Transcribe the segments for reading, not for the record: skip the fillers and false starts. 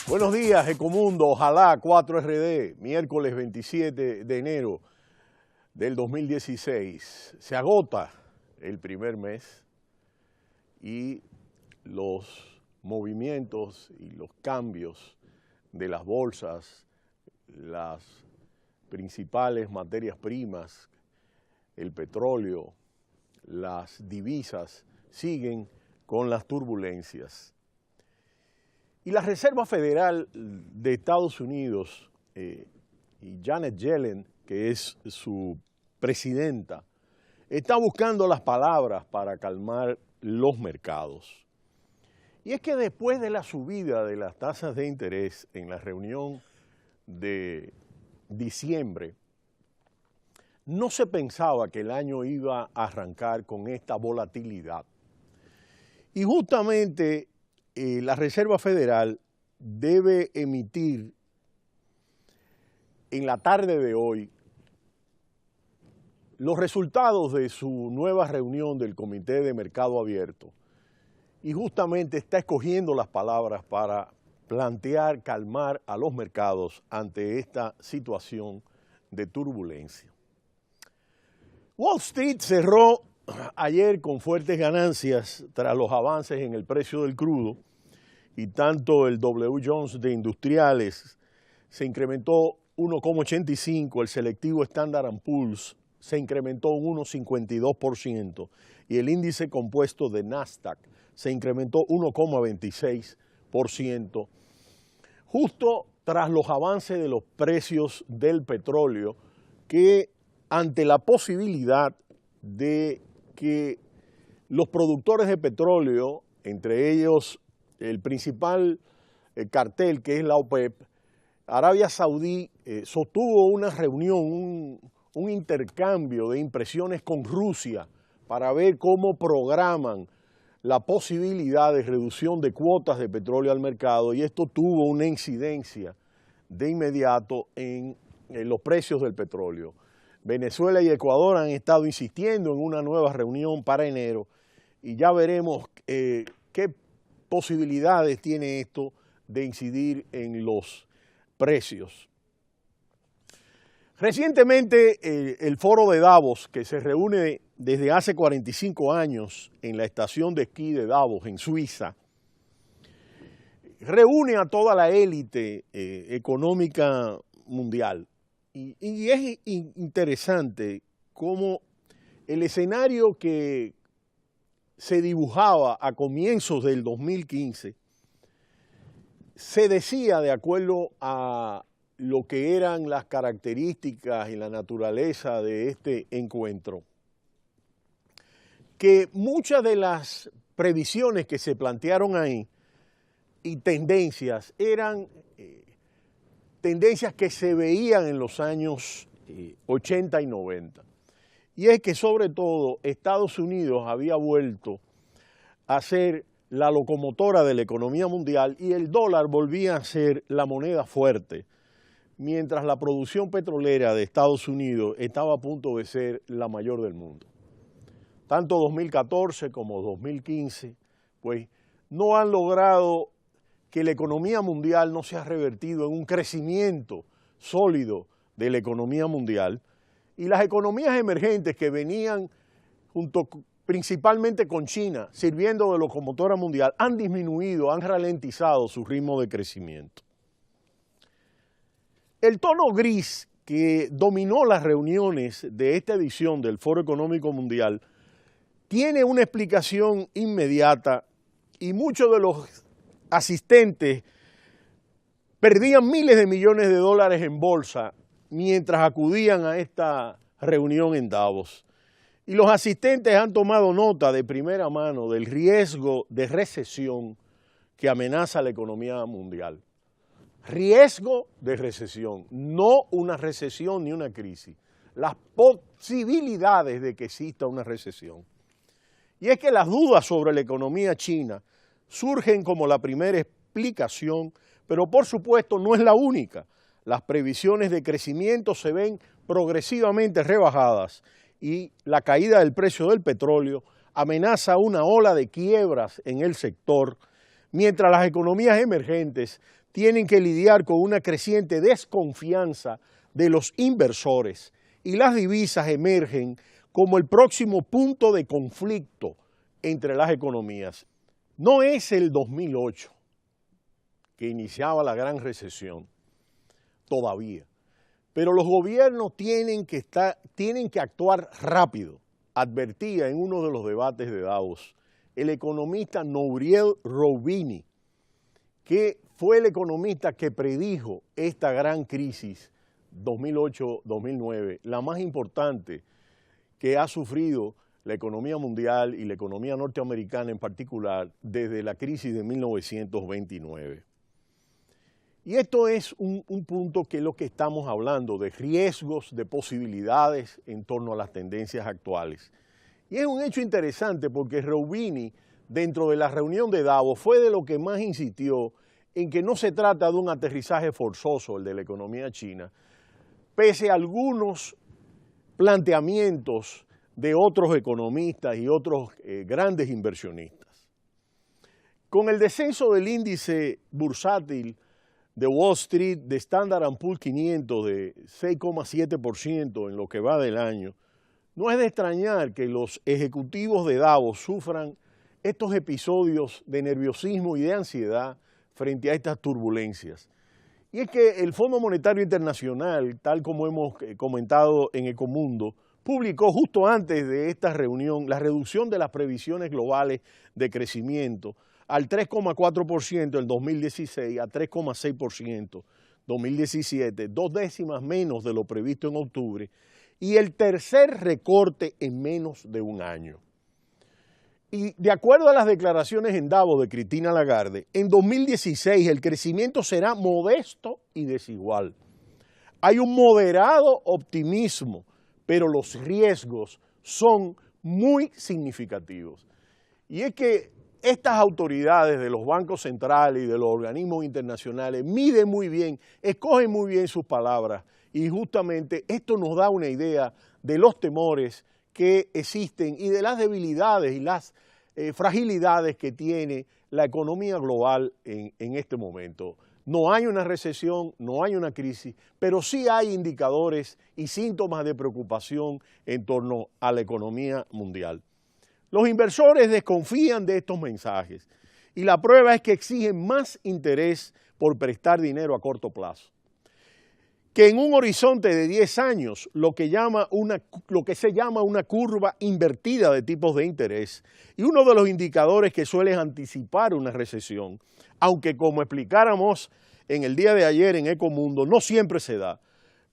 Buenos días, Ecomundo. Ojalá 4RD, miércoles 27 de enero del 2016. Se agota el primer mes y los movimientos y los cambios de las bolsas, las principales materias primas, el petróleo, las divisas, siguen con las turbulencias. Y la Reserva Federal de Estados Unidos y Janet Yellen, que es su presidenta, está buscando las palabras para calmar los mercados. Y es que después de la subida de las tasas de interés en la reunión de diciembre, no se pensaba que el año iba a arrancar con esta volatilidad. Y justamente la Reserva Federal debe emitir en la tarde de hoy los resultados de su nueva reunión del Comité de Mercado Abierto y justamente está escogiendo las palabras para plantear, calmar a los mercados ante esta situación de turbulencia. Wall Street cerró ayer con fuertes ganancias tras los avances en el precio del crudo y tanto el Dow Jones de Industriales se incrementó 1,85%, el selectivo Standard & Poor's se incrementó un 1,52% y el índice compuesto de Nasdaq se incrementó 1,26%, justo tras los avances de los precios del petróleo que ante la posibilidad de que los productores de petróleo, entre ellos el principal cartel que es la OPEP, Arabia Saudí sostuvo una reunión, un intercambio de impresiones con Rusia para ver cómo programan la posibilidad de reducción de cuotas de petróleo al mercado y esto tuvo una incidencia de inmediato en los precios del petróleo. Venezuela y Ecuador han estado insistiendo en una nueva reunión para enero y ya veremos qué posibilidades tiene esto de incidir en los precios. Recientemente el foro de Davos, que se reúne desde hace 45 años en la estación de esquí de Davos en Suiza, reúne a toda la élite económica mundial. Y es interesante cómo el escenario que se dibujaba a comienzos del 2015 se decía, de acuerdo a lo que eran las características y la naturaleza de este encuentro, que muchas de las previsiones que se plantearon ahí y tendencias eran tendencias que se veían en los años 80 y 90. Y es que sobre todo Estados Unidos había vuelto a ser la locomotora de la economía mundial y el dólar volvía a ser la moneda fuerte, mientras la producción petrolera de Estados Unidos estaba a punto de ser la mayor del mundo. Tanto 2014 como 2015, pues no han logrado que la economía mundial no se ha revertido en un crecimiento sólido de la economía mundial y las economías emergentes que venían principalmente con China sirviendo de locomotora mundial han disminuido, han ralentizado su ritmo de crecimiento. El tono gris que dominó las reuniones de esta edición del Foro Económico Mundial tiene una explicación inmediata y muchos de los asistentes perdían miles de millones de dólares en bolsa mientras acudían a esta reunión en Davos. Y los asistentes han tomado nota de primera mano del riesgo de recesión que amenaza la economía mundial. Riesgo de recesión, no una recesión ni una crisis. Las posibilidades de que exista una recesión. Y es que las dudas sobre la economía china surgen como la primera explicación, pero por supuesto no es la única. Las previsiones de crecimiento se ven progresivamente rebajadas y la caída del precio del petróleo amenaza una ola de quiebras en el sector, mientras las economías emergentes tienen que lidiar con una creciente desconfianza de los inversores y las divisas emergen como el próximo punto de conflicto entre las economías. No es el 2008 que iniciaba la gran recesión, todavía, pero los gobiernos tienen que actuar rápido, advertía en uno de los debates de Davos el economista Nouriel Roubini, que fue el economista que predijo esta gran crisis 2008-2009, la más importante que ha sufrido la economía mundial y la economía norteamericana en particular desde la crisis de 1929. Y esto es un punto que es lo que estamos hablando, de riesgos, de posibilidades en torno a las tendencias actuales. Y es un hecho interesante porque Roubini, dentro de la reunión de Davos, fue de lo que más insistió en que no se trata de un aterrizaje forzoso, el de la economía china, pese a algunos planteamientos de otros economistas y otros grandes inversionistas. Con el descenso del índice bursátil de Wall Street, de Standard & Poor's 500 de 6,7% en lo que va del año, no es de extrañar que los ejecutivos de Davos sufran estos episodios de nerviosismo y de ansiedad frente a estas turbulencias. Y es que el Fondo Monetario Internacional, tal como hemos comentado en Ecomundo, publicó justo antes de esta reunión la reducción de las previsiones globales de crecimiento al 3,4% en 2016 a 3,6% 2017, 2 décimas menos de lo previsto en octubre, y el tercer recorte en menos de un año. Y de acuerdo a las declaraciones en Davos de Christine Lagarde, en 2016 el crecimiento será modesto y desigual. Hay un moderado optimismo, pero los riesgos son muy significativos. Y es que estas autoridades de los bancos centrales y de los organismos internacionales miden muy bien, escogen muy bien sus palabras y justamente esto nos da una idea de los temores que existen y de las debilidades y las fragilidades que tiene la economía global en este momento. No hay una recesión, no hay una crisis, pero sí hay indicadores y síntomas de preocupación en torno a la economía mundial. Los inversores desconfían de estos mensajes y la prueba es que exigen más interés por prestar dinero a corto plazo, que en un horizonte de 10 años, lo que se llama una curva invertida de tipos de interés, y uno de los indicadores que suelen anticipar una recesión, aunque como explicáramos en el día de ayer en Ecomundo, no siempre se da,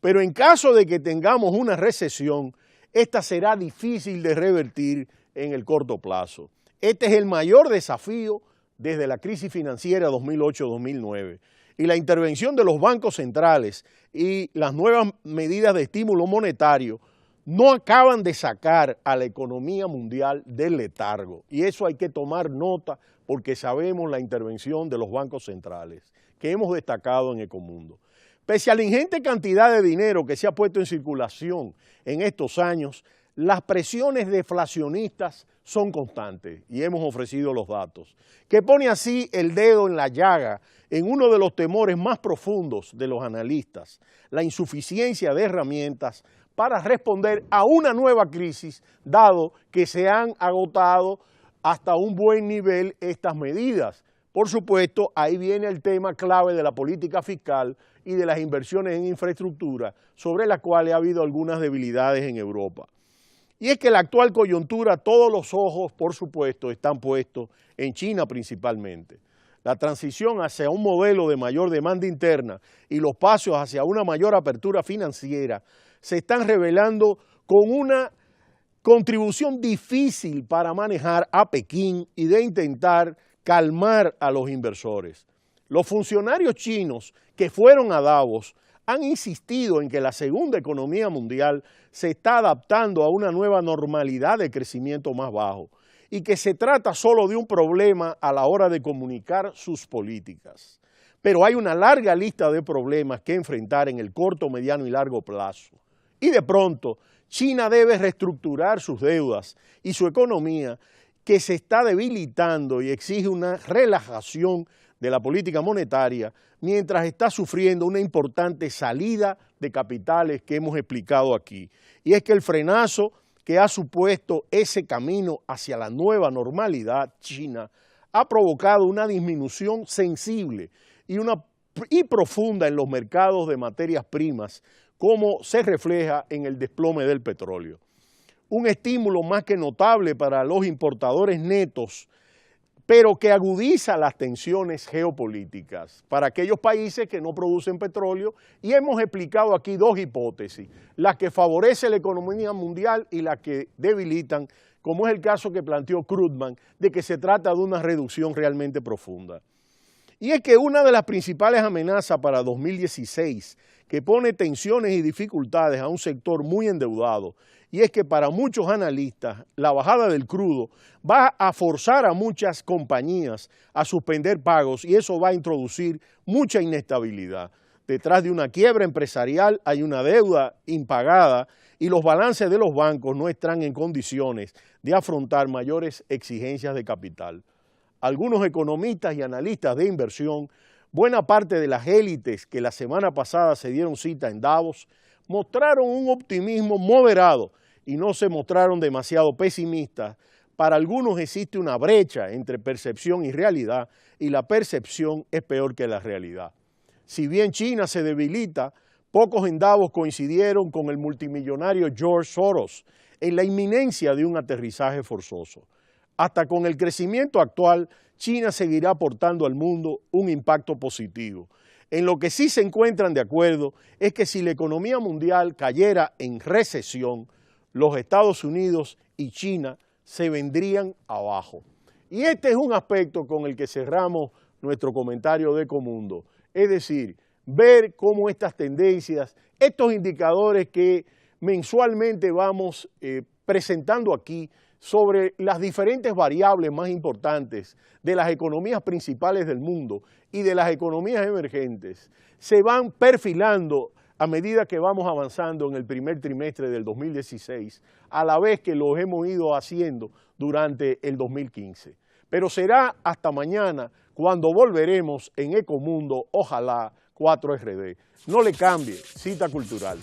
pero en caso de que tengamos una recesión, esta será difícil de revertir en el corto plazo. Este es el mayor desafío desde la crisis financiera 2008-2009. Y la intervención de los bancos centrales y las nuevas medidas de estímulo monetario no acaban de sacar a la economía mundial del letargo. Y eso hay que tomar nota porque sabemos la intervención de los bancos centrales que hemos destacado en Ecomundo. Pese a la ingente cantidad de dinero que se ha puesto en circulación en estos años, las presiones deflacionistas son constantes y hemos ofrecido los datos, que pone así el dedo en la llaga en uno de los temores más profundos de los analistas, la insuficiencia de herramientas para responder a una nueva crisis, dado que se han agotado hasta un buen nivel estas medidas. Por supuesto, ahí viene el tema clave de la política fiscal y de las inversiones en infraestructura, sobre las cuales ha habido algunas debilidades en Europa. Y es que la actual coyuntura, todos los ojos, por supuesto, están puestos en China principalmente. La transición hacia un modelo de mayor demanda interna y los pasos hacia una mayor apertura financiera se están revelando con una contribución difícil para manejar a Pekín y de intentar calmar a los inversores. Los funcionarios chinos que fueron a Davos han insistido en que la segunda economía mundial se está adaptando a una nueva normalidad de crecimiento más bajo y que se trata solo de un problema a la hora de comunicar sus políticas. Pero hay una larga lista de problemas que enfrentar en el corto, mediano y largo plazo. Y de pronto, China debe reestructurar sus deudas y su economía que se está debilitando y exige una relajación de la política monetaria, mientras está sufriendo una importante salida de capitales que hemos explicado aquí. Y es que el frenazo que ha supuesto ese camino hacia la nueva normalidad china ha provocado una disminución sensible y profunda en los mercados de materias primas, como se refleja en el desplome del petróleo. Un estímulo más que notable para los importadores netos, pero que agudiza las tensiones geopolíticas para aquellos países que no producen petróleo, y hemos explicado aquí dos hipótesis, las que favorecen la economía mundial y las que debilitan, como es el caso que planteó Krugman, de que se trata de una reducción realmente profunda. Y es que una de las principales amenazas para 2016, que pone tensiones y dificultades a un sector muy endeudado, y es que para muchos analistas la bajada del crudo va a forzar a muchas compañías a suspender pagos y eso va a introducir mucha inestabilidad. Detrás de una quiebra empresarial hay una deuda impagada y los balances de los bancos no están en condiciones de afrontar mayores exigencias de capital. Algunos economistas y analistas de inversión, buena parte de las élites que la semana pasada se dieron cita en Davos, mostraron un optimismo moderado y no se mostraron demasiado pesimistas. Para algunos existe una brecha entre percepción y realidad, y la percepción es peor que la realidad. Si bien China se debilita, pocos en Davos coincidieron con el multimillonario George Soros en la inminencia de un aterrizaje forzoso. Hasta con el crecimiento actual, China seguirá aportando al mundo un impacto positivo. En lo que sí se encuentran de acuerdo es que si la economía mundial cayera en recesión, los Estados Unidos y China se vendrían abajo. Y este es un aspecto con el que cerramos nuestro comentario de Ecomundo, es decir, ver cómo estas tendencias, estos indicadores que mensualmente vamos presentando aquí sobre las diferentes variables más importantes de las economías principales del mundo y de las economías emergentes, se van perfilando a medida que vamos avanzando en el primer trimestre del 2016, a la vez que lo hemos ido haciendo durante el 2015. Pero será hasta mañana cuando volveremos en Ecomundo, ojalá 4RD. No le cambie, cita cultural.